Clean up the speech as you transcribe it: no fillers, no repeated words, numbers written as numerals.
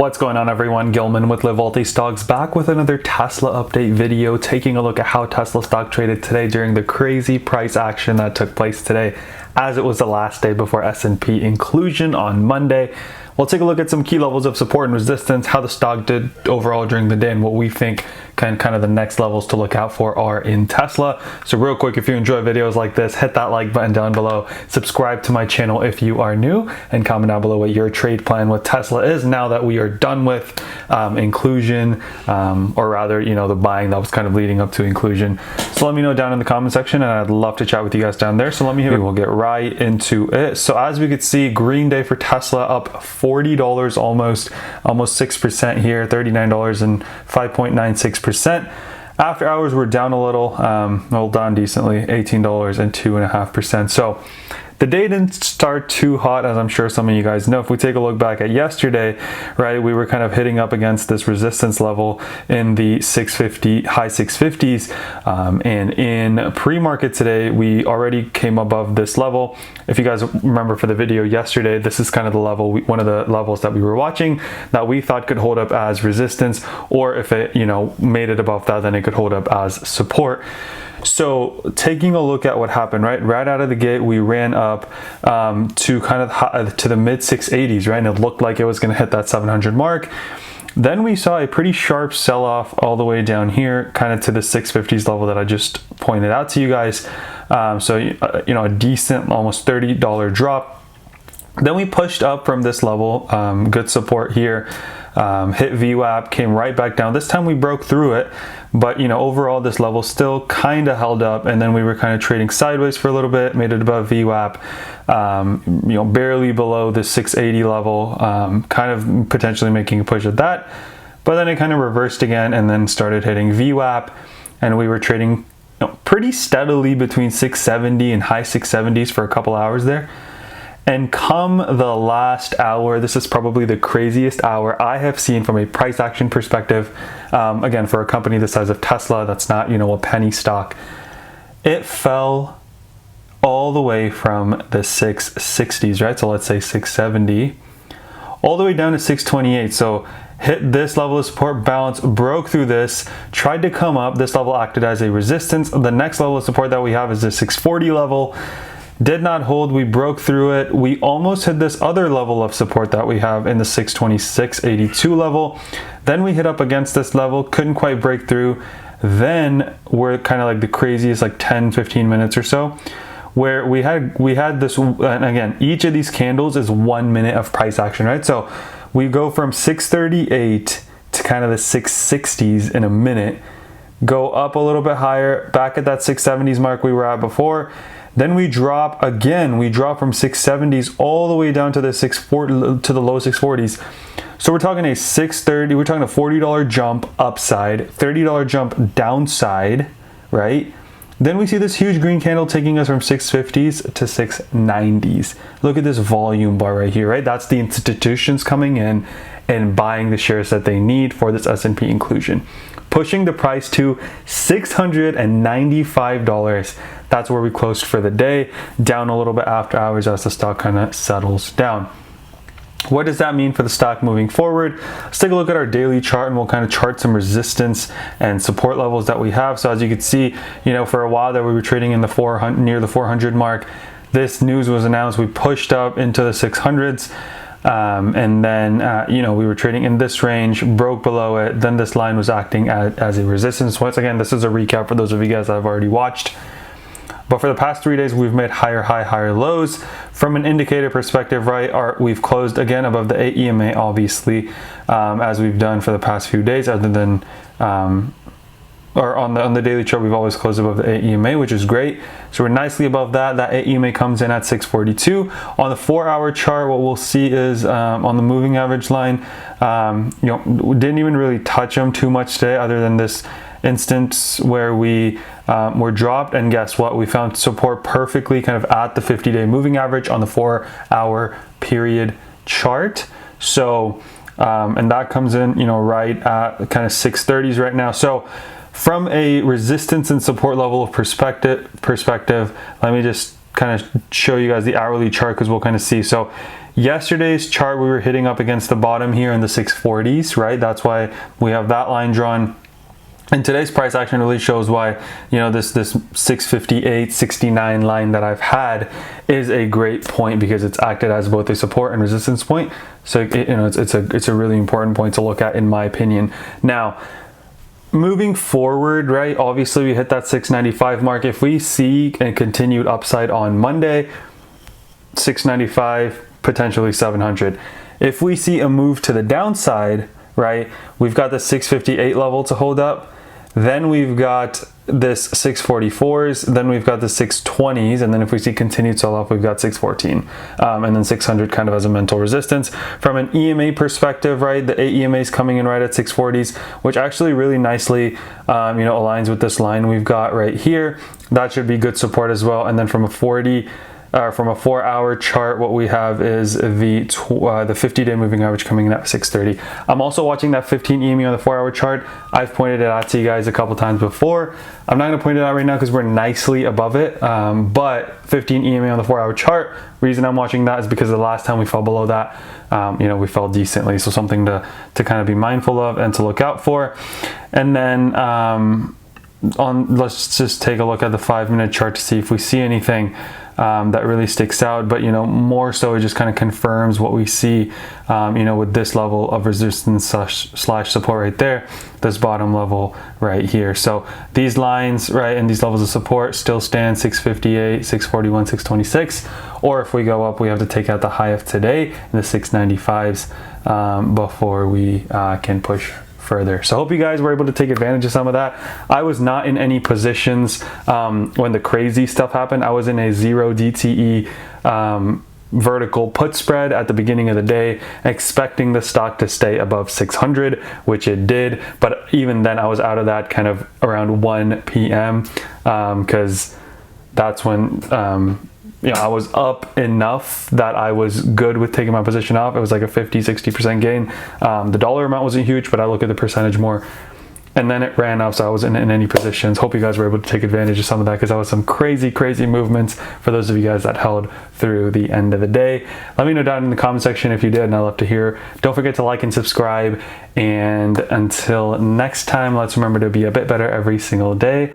What's going on, everyone? Gilman with Live Stocks back with another Tesla update video, taking a look at how Tesla stock traded today during the crazy price action that took place today, as it was the last day before S&P inclusion on Monday. We'll take a look at some key levels of support and resistance, how the stock did overall during the day, and what we think kind of the next levels to look out for are in Tesla. So real quick, if you enjoy videos like this, hit that like button down below, subscribe to my channel if you are new, and comment down below what your trade plan with Tesla is now that we are done with inclusion, or rather, you know, the buying that was kind of leading up to inclusion. So let me know down in the comment section, and I'd love to chat with you guys down there. So we'll get right into it. So as we could see, green day for Tesla, up $40 almost 6% here, $39 and 5.96%. After hours, we're down a little, down decently, $18 and 2.5%. So the day didn't start too hot, as I'm sure some of you guys know. If we take a look back at yesterday, right, we were kind of hitting up against this resistance level in the high 650s, and in pre-market today, we already came above this level. If you guys remember for the video yesterday, this is kind of the level, one of the levels that we were watching that we thought could hold up as resistance, or if it, you know, made it above that, then it could hold up as support. So taking a look at what happened, right out of the gate, we ran up to kind of to the mid 680s, right? And it looked like it was going to hit that 700 mark. Then we saw a pretty sharp sell-off all the way down here, kind of to the 650s level that I just pointed out to you guys. So, you know, a decent, almost $30 drop. Then we pushed up from this level, good support here, hit VWAP, came right back down. This time we broke through it, but you know, overall this level still kind of held up, and then we were kind of trading sideways for a little bit, made it above VWAP, you know, barely below the 680 level, kind of potentially making a push at that, but then it kind of reversed again and then started hitting VWAP, and we were trading, you know, pretty steadily between 670 and high 670s for a couple hours there. And come the last hour, this is probably the craziest hour I have seen from a price action perspective. Again, for a company the size of Tesla, that's not, you know, a penny stock. It fell all the way from the 660s, right? So let's say 670, all the way down to 628. So hit this level of support, bounce, broke through this, tried to come up. This level acted as a resistance. The next level of support that we have is the 640 level. Did not hold, we broke through it. We almost hit this other level of support that we have in the 626.82 level. Then we hit up against this level, couldn't quite break through. Then we're kind of like the craziest, like 10-15 minutes or so, where we had this, and again, each of these candles is 1 minute of price action, right? So we go from 638 to kind of the 660s in a minute, go up a little bit higher, back at that 670s mark we were at before. Then we drop again. We drop from 670s all the way down to the 640, to the low 640s. So we're talking a 630. We're talking a $40 jump upside, $30 jump downside, right? Then we see this huge green candle taking us from 650s to 690s. Look at this volume bar right here, right? That's the institutions coming in and buying the shares that they need for this S&P inclusion, pushing the price to $695. That's where we closed for the day, down a little bit after hours as the stock kind of settles down. What does that mean for the stock moving forward? Let's take a look at our daily chart, and we'll kind of chart some resistance and support levels that we have. So as you can see, you know, for a while there we were trading in the 400, near the 400 mark. This news was announced, we pushed up into the 600s. And then, you know, we were trading in this range, broke below it. Then this line was acting as a resistance. Once again, this is a recap for those of you guys that have already watched. But for the past 3 days, we've made higher high, higher lows. From an indicator perspective, right, we've closed again above the 8 EMA, obviously, as we've done for the past few days, other than, or on the daily chart, we've always closed above the 8 EMA, which is great. So we're nicely above that. That 8 EMA comes in at 642. On the 4-hour chart, what we'll see is on the moving average line, you know, we didn't even really touch them too much today, other than this instance where we were dropped, and guess what? We found support perfectly kind of at the 50-day moving average on the 4-hour period chart. So, and that comes in, you know, right at kind of 630s right now. So from a resistance and support level of perspective, let me just kind of show you guys the hourly chart, because we'll kind of see. So Yesterday's chart, we were hitting up against the bottom here in the 640s, right? That's why we have that line drawn. And today's price action really shows why, you know, this 658, 69 line that I've had is a great point, because it's acted as both a support and resistance point. So, you know, it's a really important point to look at, in my opinion. Now, moving forward, right, obviously we hit that 695 mark. If we see a continued upside on Monday, 695, potentially 700. If we see a move to the downside, right, we've got the 658 level to hold up, then we've got this 644s, then we've got the 620s, and then if we see continued sell-off, we've got 614, and then 600 kind of as a mental resistance. From an EMA perspective, right, the 8 EMAs coming in right at 640s, which actually really nicely, you know, aligns with this line we've got right here. That should be good support as well. And then from a 4-hour chart, what we have is the 50-day moving average coming in at 630. I'm also watching that 15 EMA on the 4-hour chart. I've pointed it out to you guys a couple times before. I'm not going to point it out right now because we're nicely above it, but 15 EMA on the 4-hour chart, reason I'm watching that is because the last time we fell below that, you know, we fell decently. So something to kind of be mindful of and to look out for. And then let's just take a look at the 5-minute chart to see if we see anything that really sticks out. But, you know, more so it just kind of confirms what we see, you know, with this level of resistance slash support right there, this bottom level right here. So these lines, right, and these levels of support still stand 658, 641, 626. Or if we go up, we have to take out the high of today, the 695s, before we can push further. So I hope you guys were able to take advantage of some of that. I was not in any positions when the crazy stuff happened. I was in a 0 DTE vertical put spread at the beginning of the day, expecting the stock to stay above 600, which it did. But even then I was out of that kind of around 1 p.m. Because that's when you know, I was up enough that I was good with taking my position off. It was like a 50-60% gain. The dollar amount wasn't huge, but I look at the percentage more. And then it ran up, so I wasn't in any positions. Hope you guys were able to take advantage of some of that, because that was some crazy movements for those of you guys that held through the end of the day. Let me know down in the comment section if you did, and I'd love to hear. Don't forget to like and subscribe. And until next time, let's remember to be a bit better every single day.